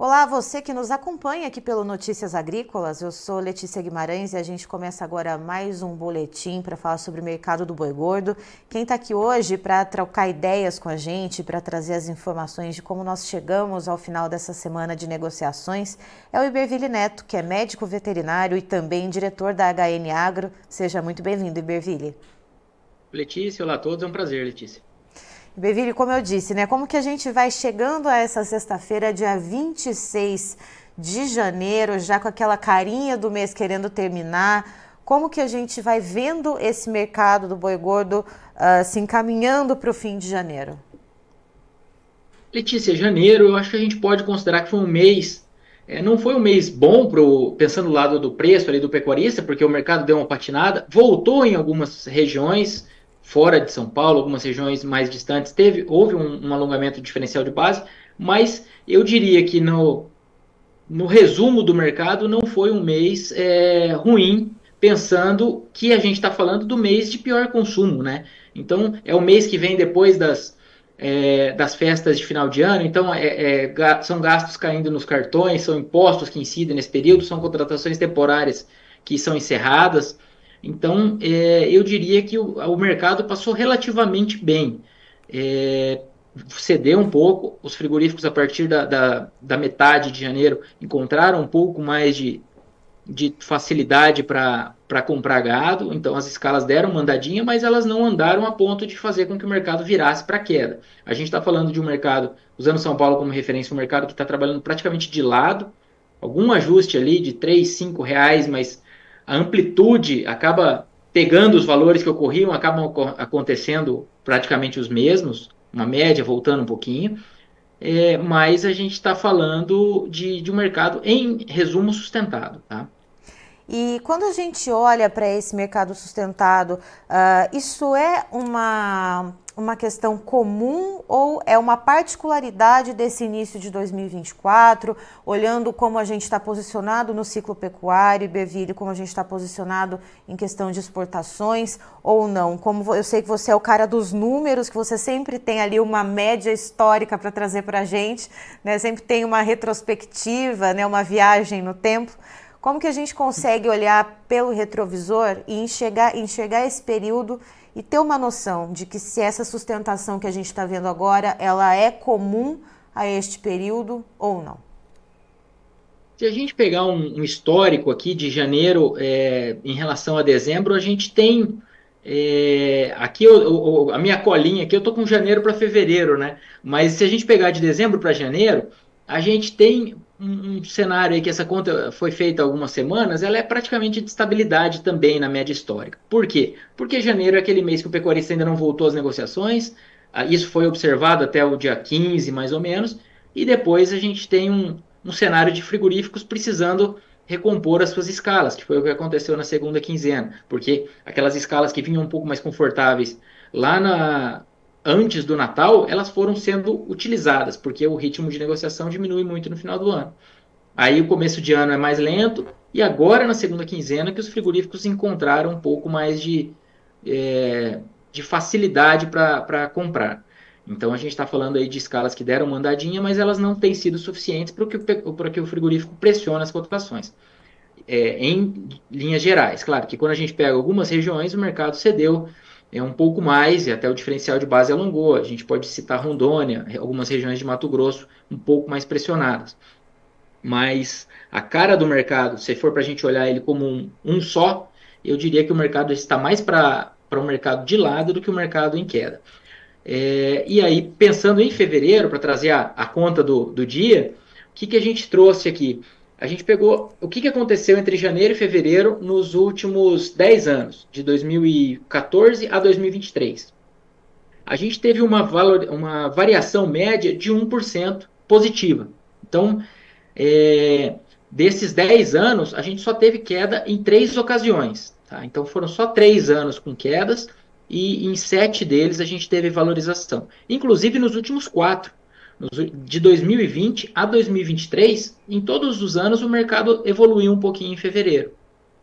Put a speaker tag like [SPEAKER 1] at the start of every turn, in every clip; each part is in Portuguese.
[SPEAKER 1] Olá, você que nos acompanha aqui pelo Notícias Agrícolas. Eu sou Letícia Guimarães e a gente começa agora mais um boletim para falar sobre o mercado do boi gordo. Quem está aqui hoje para trocar ideias com a gente, para trazer as informações de como nós chegamos ao final dessa semana de negociações, é o Iberville Neto, que é médico veterinário e também diretor da HN Agro. Seja muito bem-vindo, Iberville.
[SPEAKER 2] Letícia, olá a todos, é um prazer, Letícia.
[SPEAKER 1] Iberville, como eu disse, né? Como que a gente vai chegando a essa sexta-feira, dia 26 de janeiro, já com aquela carinha do mês querendo terminar? Como que a gente vai vendo esse mercado do boi gordo se encaminhando para o fim de janeiro?
[SPEAKER 2] Letícia, janeiro, eu acho que a gente pode considerar que foi um mês, não foi um mês bom pensando do lado do preço ali do pecuarista, porque o mercado deu uma patinada, voltou em algumas regiões, fora de São Paulo, algumas regiões mais distantes, houve um alongamento diferencial de base, mas eu diria que no resumo do mercado não foi um mês ruim, pensando que a gente está falando do mês de pior consumo, né? Então, é o mês que vem depois das festas de final de ano, então são gastos caindo nos cartões, são impostos que incidem nesse período, são contratações temporárias que são encerradas. Então, eu diria que o mercado passou relativamente bem. Cedeu um pouco, os frigoríficos a partir da metade de janeiro encontraram um pouco mais de facilidade para comprar gado, então as escalas deram uma andadinha, mas elas não andaram a ponto de fazer com que o mercado virasse para queda. A gente está falando de um mercado, usando São Paulo como referência, um mercado que está trabalhando praticamente de lado, algum ajuste ali de 3, 5 reais, mas a amplitude acaba pegando os valores que ocorriam, acabam acontecendo praticamente os mesmos, uma média voltando um pouquinho, mas a gente está falando de um mercado, em resumo, sustentado, tá?
[SPEAKER 1] E quando a gente olha para esse mercado sustentado, isso é uma questão comum ou é uma particularidade desse início de 2024, olhando como a gente está posicionado no ciclo pecuário, Iberville, como a gente está posicionado em questão de exportações ou não? Como eu sei que você é o cara dos números, que você sempre tem ali uma média histórica para trazer para a gente, né? Sempre tem uma retrospectiva, né? Uma viagem no tempo. Como que a gente consegue olhar pelo retrovisor e enxergar esse período e ter uma noção de que se essa sustentação que a gente está vendo agora, ela é comum a este período ou não?
[SPEAKER 2] Se a gente pegar um histórico aqui de janeiro em relação a dezembro, a gente tem aqui a minha colinha aqui, eu estou com janeiro para fevereiro, né? Mas se a gente pegar de dezembro para janeiro, a gente tem um cenário aí que essa conta foi feita há algumas semanas, ela é praticamente de estabilidade também na média histórica. Por quê? Porque janeiro é aquele mês que o pecuarista ainda não voltou às negociações, isso foi observado até o dia 15, mais ou menos, e depois a gente tem um cenário de frigoríficos precisando recompor as suas escalas, que foi o que aconteceu na segunda quinzena, porque aquelas escalas que vinham um pouco mais confortáveis antes do Natal, elas foram sendo utilizadas, porque o ritmo de negociação diminui muito no final do ano. Aí o começo de ano é mais lento, e agora na segunda quinzena que os frigoríficos encontraram um pouco mais de facilidade para comprar. Então a gente está falando aí de escalas que deram uma andadinha, mas elas não têm sido suficientes para que o frigorífico pressione as cotações. Em linhas gerais, claro que quando a gente pega algumas regiões, o mercado cedeu um pouco mais, e até o diferencial de base alongou. A gente pode citar Rondônia, algumas regiões de Mato Grosso um pouco mais pressionadas. Mas a cara do mercado, se for para a gente olhar ele como um só, eu diria que o mercado está mais para um mercado de lado do que o mercado em queda. E aí, pensando em fevereiro, para trazer a conta do dia, o que a gente trouxe aqui? A gente pegou o que aconteceu entre janeiro e fevereiro nos últimos 10 anos, de 2014 a 2023. A gente teve uma variação média de 1% positiva. Então, desses 10 anos, a gente só teve queda em 3 ocasiões. Tá? Então, foram só 3 anos com quedas, e em 7 deles a gente teve valorização. Inclusive nos últimos 4. De 2020 a 2023, em todos os anos o mercado evoluiu um pouquinho em fevereiro.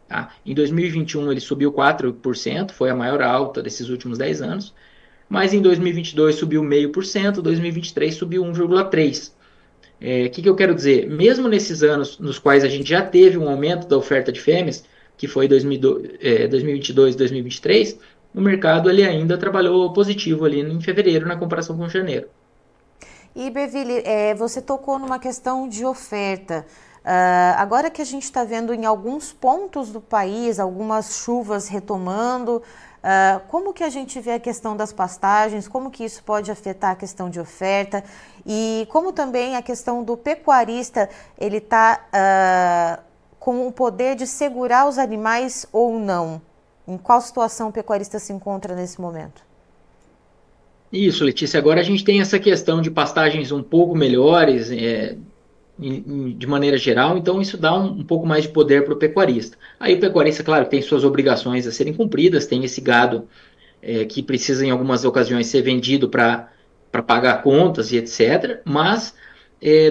[SPEAKER 2] Tá? Em 2021 ele subiu 4%, foi a maior alta desses últimos 10 anos, mas em 2022 subiu 0,5%, 2023 subiu 1,3%. Que eu quero dizer? Mesmo nesses anos nos quais a gente já teve um aumento da oferta de fêmeas, que foi 2022, 2023, o mercado ele ainda trabalhou positivo ali em fevereiro na comparação com janeiro.
[SPEAKER 1] E, Berville, você tocou numa questão de oferta. Agora que a gente está vendo em alguns pontos do país algumas chuvas retomando, como que a gente vê a questão das pastagens, como que isso pode afetar a questão de oferta e como também a questão do pecuarista, ele está com o poder de segurar os animais ou não? Em qual situação o pecuarista se encontra nesse momento?
[SPEAKER 2] Isso, Letícia. Agora a gente tem essa questão de pastagens um pouco melhores, de maneira geral, então isso dá um pouco mais de poder para o pecuarista. Aí o pecuarista, claro, tem suas obrigações a serem cumpridas, tem esse gado que precisa em algumas ocasiões ser vendido para pagar contas e etc. Mas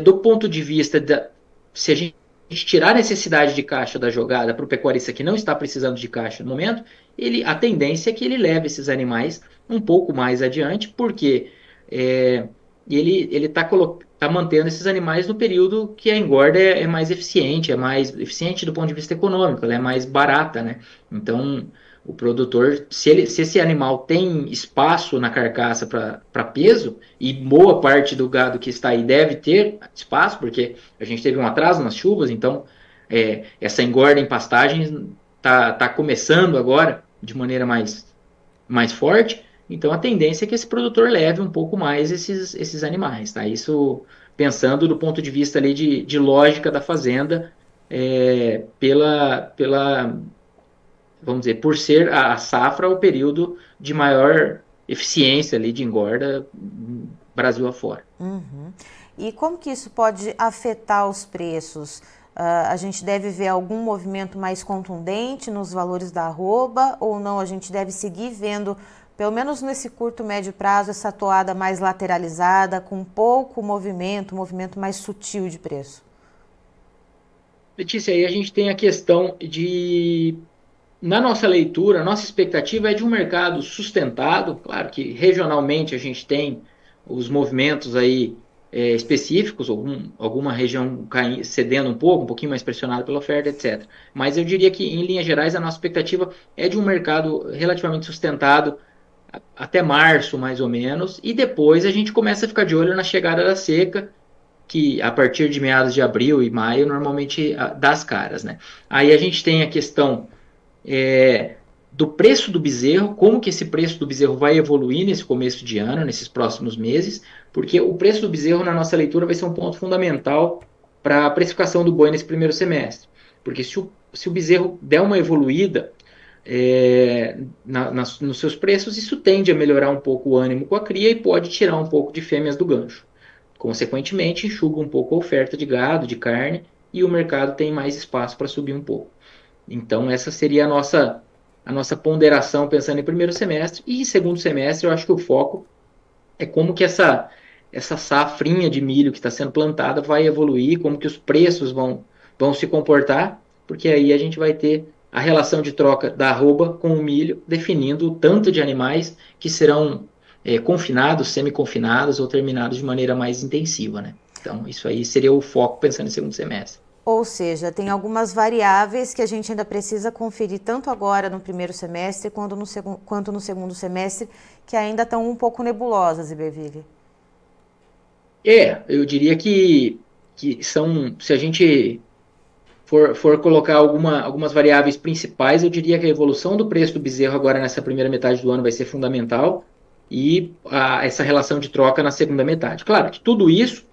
[SPEAKER 2] do ponto de vista se a gente tirar a necessidade de caixa da jogada para o pecuarista que não está precisando de caixa no momento, a tendência é que ele leve esses animais um pouco mais adiante, porque ele está mantendo esses animais no período que a engorda é mais eficiente do ponto de vista econômico, ela é mais barata, né? Então, o produtor, se esse animal tem espaço na carcaça para peso, e boa parte do gado que está aí deve ter espaço, porque a gente teve um atraso nas chuvas, então essa engorda em pastagens tá começando agora de maneira mais forte, então a tendência é que esse produtor leve um pouco mais esses animais, tá? Isso pensando do ponto de vista ali de lógica da fazenda, pela vamos dizer, por ser a safra o período de maior eficiência ali de engorda Brasil afora.
[SPEAKER 1] Uhum. E como que isso pode afetar os preços? A gente deve ver algum movimento mais contundente nos valores da arroba ou não? A gente deve seguir vendo, pelo menos nesse curto, médio prazo, essa toada mais lateralizada, com pouco movimento mais sutil de preço?
[SPEAKER 2] Letícia, aí a gente tem a questão na nossa leitura, a nossa expectativa é de um mercado sustentado, claro que regionalmente a gente tem os movimentos aí específicos, alguma região cedendo um pouquinho mais pressionada pela oferta, etc. Mas eu diria que, em linhas gerais, a nossa expectativa é de um mercado relativamente sustentado até março, mais ou menos, e depois a gente começa a ficar de olho na chegada da seca, que a partir de meados de abril e maio normalmente dá as caras, né? Aí a gente tem a questão do preço do bezerro, como que esse preço do bezerro vai evoluir nesse começo de ano, nesses próximos meses, porque o preço do bezerro, na nossa leitura, vai ser um ponto fundamental para a precificação do boi nesse primeiro semestre. Porque se o bezerro der uma evoluída nos seus preços, isso tende a melhorar um pouco o ânimo com a cria e pode tirar um pouco de fêmeas do gancho. Consequentemente, enxuga um pouco a oferta de gado, de carne, e o mercado tem mais espaço para subir um pouco. Então, essa seria a nossa ponderação pensando em primeiro semestre. E em segundo semestre, eu acho que o foco é como que essa safrinha de milho que está sendo plantada vai evoluir, como que os preços vão se comportar, porque aí a gente vai ter a relação de troca da arroba com o milho, definindo o tanto de animais que serão confinados, semi-confinados ou terminados de maneira mais intensiva, né? Então, isso aí seria o foco pensando em segundo semestre.
[SPEAKER 1] Ou seja, tem algumas variáveis que a gente ainda precisa conferir tanto agora no primeiro semestre quanto no segundo semestre, que ainda estão um pouco nebulosas, Iberville.
[SPEAKER 2] Eu diria que são, se a gente for colocar algumas variáveis principais, eu diria que a evolução do preço do bezerro agora nessa primeira metade do ano vai ser fundamental e essa relação de troca na segunda metade. Claro que tudo isso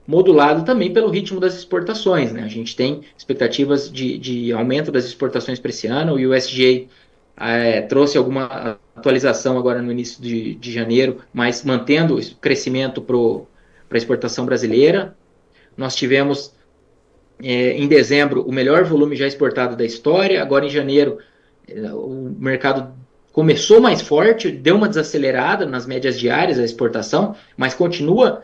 [SPEAKER 2] modulado também pelo ritmo das exportações, né? A gente tem expectativas de aumento das exportações para esse ano, o USDA trouxe alguma atualização agora no início de janeiro, mas mantendo o crescimento para a exportação brasileira. Nós tivemos em dezembro o melhor volume já exportado da história, agora em janeiro o mercado começou mais forte, deu uma desacelerada nas médias diárias da exportação, mas continua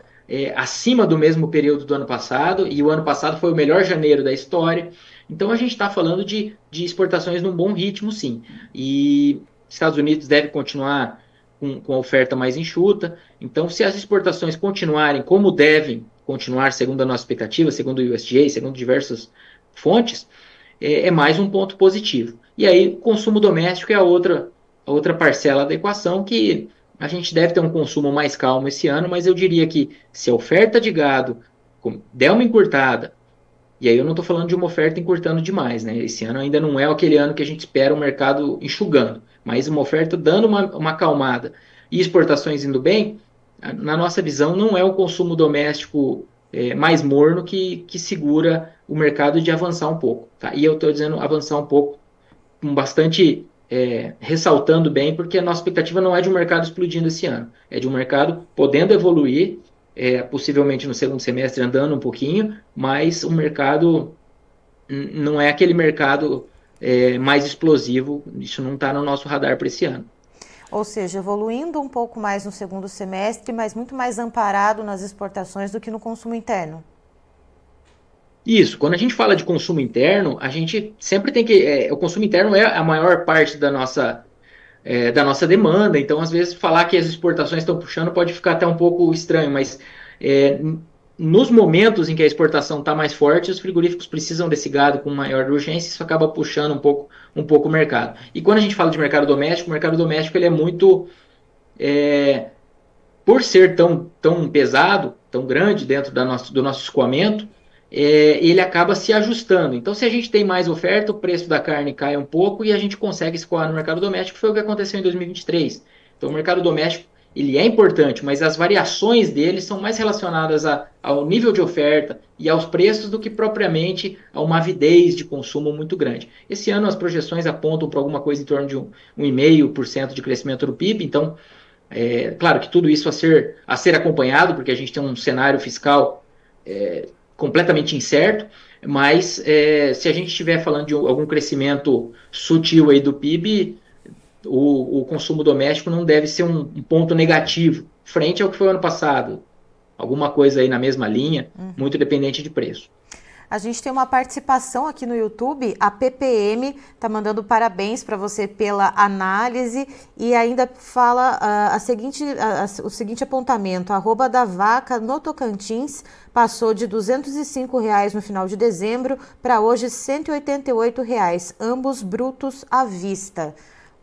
[SPEAKER 2] acima do mesmo período do ano passado, e o ano passado foi o melhor janeiro da história. Então a gente está falando de exportações num bom ritmo, sim. E Estados Unidos deve continuar com a oferta mais enxuta. Então, se as exportações continuarem como devem continuar segundo a nossa expectativa, segundo o USDA, segundo diversas fontes, é mais um ponto positivo. E aí, o consumo doméstico é a outra parcela da equação, que a gente deve ter um consumo mais calmo esse ano, mas eu diria que se a oferta de gado der uma encurtada, e aí eu não estou falando de uma oferta encurtando demais, né? Esse ano ainda não é aquele ano que a gente espera o mercado enxugando, mas uma oferta dando uma acalmada e exportações indo bem, na nossa visão não é o consumo doméstico mais morno que segura o mercado de avançar um pouco, tá? E eu estou dizendo avançar um pouco com bastante ressaltando bem, porque a nossa expectativa não é de um mercado explodindo esse ano, é de um mercado podendo evoluir, possivelmente no segundo semestre andando um pouquinho, mas o mercado não é aquele mercado mais explosivo, isso não está no nosso radar para esse ano.
[SPEAKER 1] Ou seja, evoluindo um pouco mais no segundo semestre, mas muito mais amparado nas exportações do que no consumo interno.
[SPEAKER 2] Isso, quando a gente fala de consumo interno, a gente sempre tem que. O consumo interno é a maior parte da nossa demanda, então às vezes falar que as exportações estão puxando pode ficar até um pouco estranho, mas é, nos momentos em que a exportação está mais forte, os frigoríficos precisam desse gado com maior urgência, isso acaba puxando um pouco o mercado. E quando a gente fala de mercado doméstico, o mercado doméstico ele é muito. Por ser tão pesado, tão grande dentro do nosso escoamento, ele acaba se ajustando. Então, se a gente tem mais oferta, o preço da carne cai um pouco e a gente consegue escoar no mercado doméstico, foi o que aconteceu em 2023. Então, o mercado doméstico ele é importante, mas as variações dele são mais relacionadas ao nível de oferta e aos preços do que propriamente a uma avidez de consumo muito grande. Esse ano as projeções apontam para alguma coisa em torno de 1,5% de crescimento do PIB, então claro que tudo isso a ser acompanhado, porque a gente tem um cenário fiscal completamente incerto, mas se a gente estiver falando de algum crescimento sutil aí do PIB, o consumo doméstico não deve ser um ponto negativo, frente ao que foi o ano passado. Alguma coisa aí na mesma linha, muito dependente de preço.
[SPEAKER 1] A gente tem uma participação aqui no YouTube, a PPM está mandando parabéns para você pela análise e ainda fala o seguinte apontamento: a arroba da vaca no Tocantins passou de R$ 205 no final de dezembro para hoje R$ 188, ambos brutos à vista.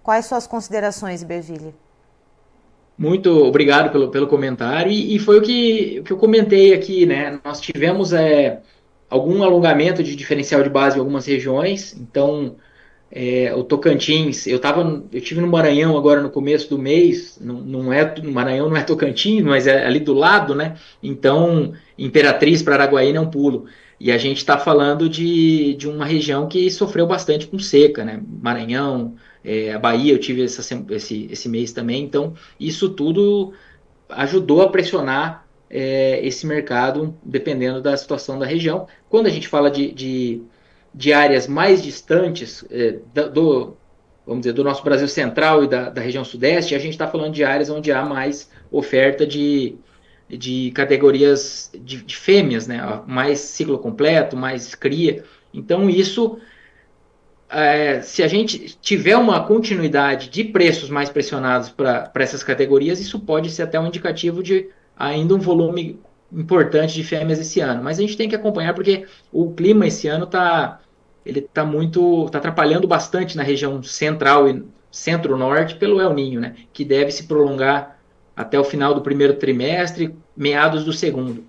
[SPEAKER 1] Quais suas considerações, Iberville?
[SPEAKER 2] Muito obrigado pelo comentário e foi o que eu comentei aqui, né? Nós tivemos algum alongamento de diferencial de base em algumas regiões, então o Tocantins, eu tive no Maranhão agora no começo do mês, Maranhão não é Tocantins, mas é ali do lado, né? Então, Imperatriz para Araguaína é um pulo. E a gente está falando de uma região que sofreu bastante com seca, né? Maranhão, a Bahia eu tive esse mês também, então isso tudo ajudou a pressionar esse mercado, dependendo da situação da região. Quando a gente fala de áreas mais distantes vamos dizer, do nosso Brasil central e da região sudeste, a gente está falando de áreas onde há mais oferta de categorias de fêmeas, né? Mais ciclo completo, mais cria. Então, isso, se a gente tiver uma continuidade de preços mais pressionados para essas categorias, isso pode ser até um indicativo de ainda um volume importante de fêmeas esse ano. Mas a gente tem que acompanhar porque o clima esse ano está atrapalhando bastante na região central e centro-norte pelo El Niño, né? Que deve se prolongar até o final do primeiro trimestre, meados do segundo.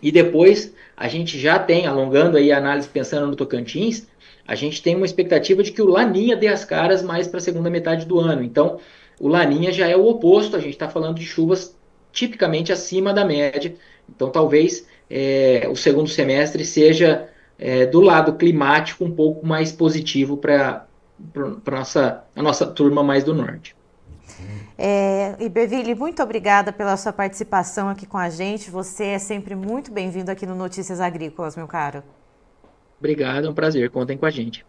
[SPEAKER 2] E depois a gente já tem, alongando aí a análise pensando no Tocantins, a gente tem uma expectativa de que o Laninha dê as caras mais para a segunda metade do ano. Então, o Laninha já é o oposto, a gente está falando de chuvas tipicamente acima da média. Então, talvez o segundo semestre seja, do lado climático, um pouco mais positivo para a nossa turma mais do norte.
[SPEAKER 1] Iberville, muito obrigada pela sua participação aqui com a gente. Você é sempre muito bem-vindo aqui no Notícias Agrícolas, meu caro.
[SPEAKER 2] Obrigado, é um prazer. Contem com a gente.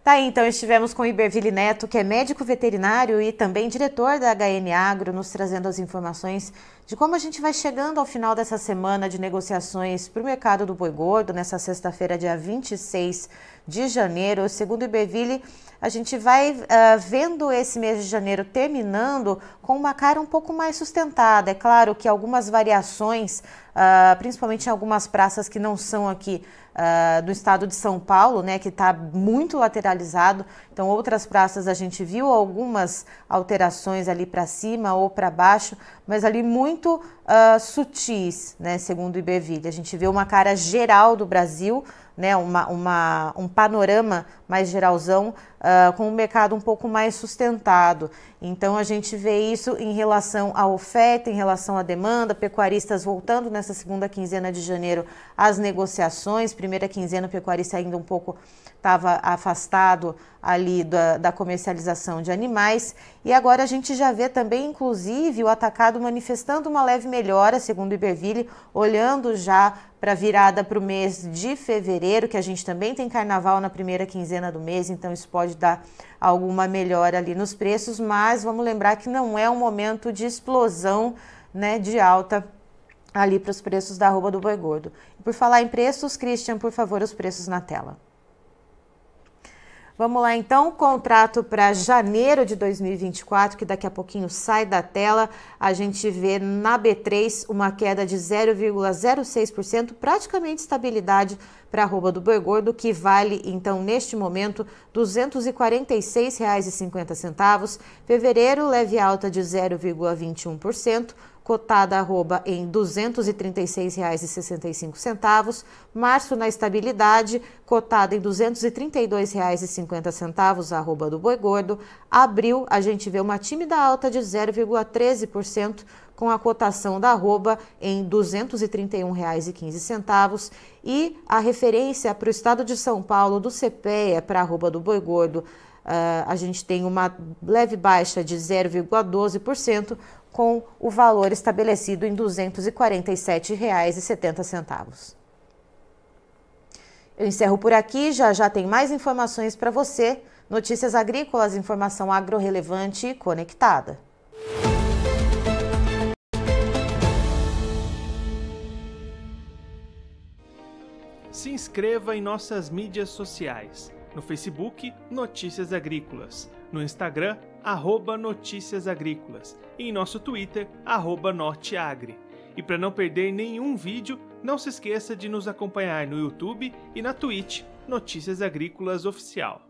[SPEAKER 1] Tá aí, então estivemos com o Iberville Neto, que é médico veterinário e também diretor da HN Agro, nos trazendo as informações de como a gente vai chegando ao final dessa semana de negociações para o mercado do boi gordo, nessa sexta-feira, dia 26 de janeiro. Segundo o Iberville, a gente vai vendo esse mês de janeiro terminando com uma cara um pouco mais sustentada. É claro que algumas variações, principalmente em algumas praças que não são aqui do estado de São Paulo, né, que está muito lateralizado. Então, outras praças a gente viu algumas alterações ali para cima ou para baixo, mas ali muito sutis, né, segundo o Iberville. A gente vê uma cara geral do Brasil, né, um panorama mais geralzão, com um mercado um pouco mais sustentado. Então, a gente vê isso em relação à oferta, em relação à demanda, pecuaristas voltando nessa segunda quinzena de janeiro às negociações. Primeira quinzena, o pecuarista ainda um pouco estava afastado ali da comercialização de animais, e agora a gente já vê também, inclusive, o atacado manifestando uma leve melhora, segundo o Iberville, olhando já para a virada para o mês de fevereiro, que a gente também tem carnaval na primeira quinzena do mês, então isso pode dar alguma melhora ali nos preços, mas vamos lembrar que não é um momento de explosão, né, de alta ali para os preços da arroba do boi gordo. E por falar em preços, Christian, por favor, os preços na tela. Vamos lá então, contrato para janeiro de 2024, que daqui a pouquinho sai da tela. A gente vê na B3 uma queda de 0,06%, praticamente estabilidade para a arroba do boi gordo, que vale então neste momento R$ 246,50. Fevereiro, leve alta de 0,21%. Cotada arroba em R$ 236,65. Março na estabilidade, cotada em R$ 232,50 arroba do boi gordo. Abril, a gente vê uma tímida alta de 0,13%, com a cotação da arroba em R$ 231,15. E a referência para o estado de São Paulo do CPEA para a arroba do boi gordo, a gente tem uma leve baixa de 0,12%, com o valor estabelecido em R$ 247,70. Eu encerro por aqui, já tem mais informações para você. Notícias agrícolas, informação agro-relevante e conectada.
[SPEAKER 3] Se inscreva em nossas mídias sociais. No Facebook, Notícias Agrícolas. No Instagram, @Notícias Agrícolas. E em nosso Twitter, @Norteagri. E para não perder nenhum vídeo, não se esqueça de nos acompanhar no YouTube e na Twitch, Notícias Agrícolas Oficial.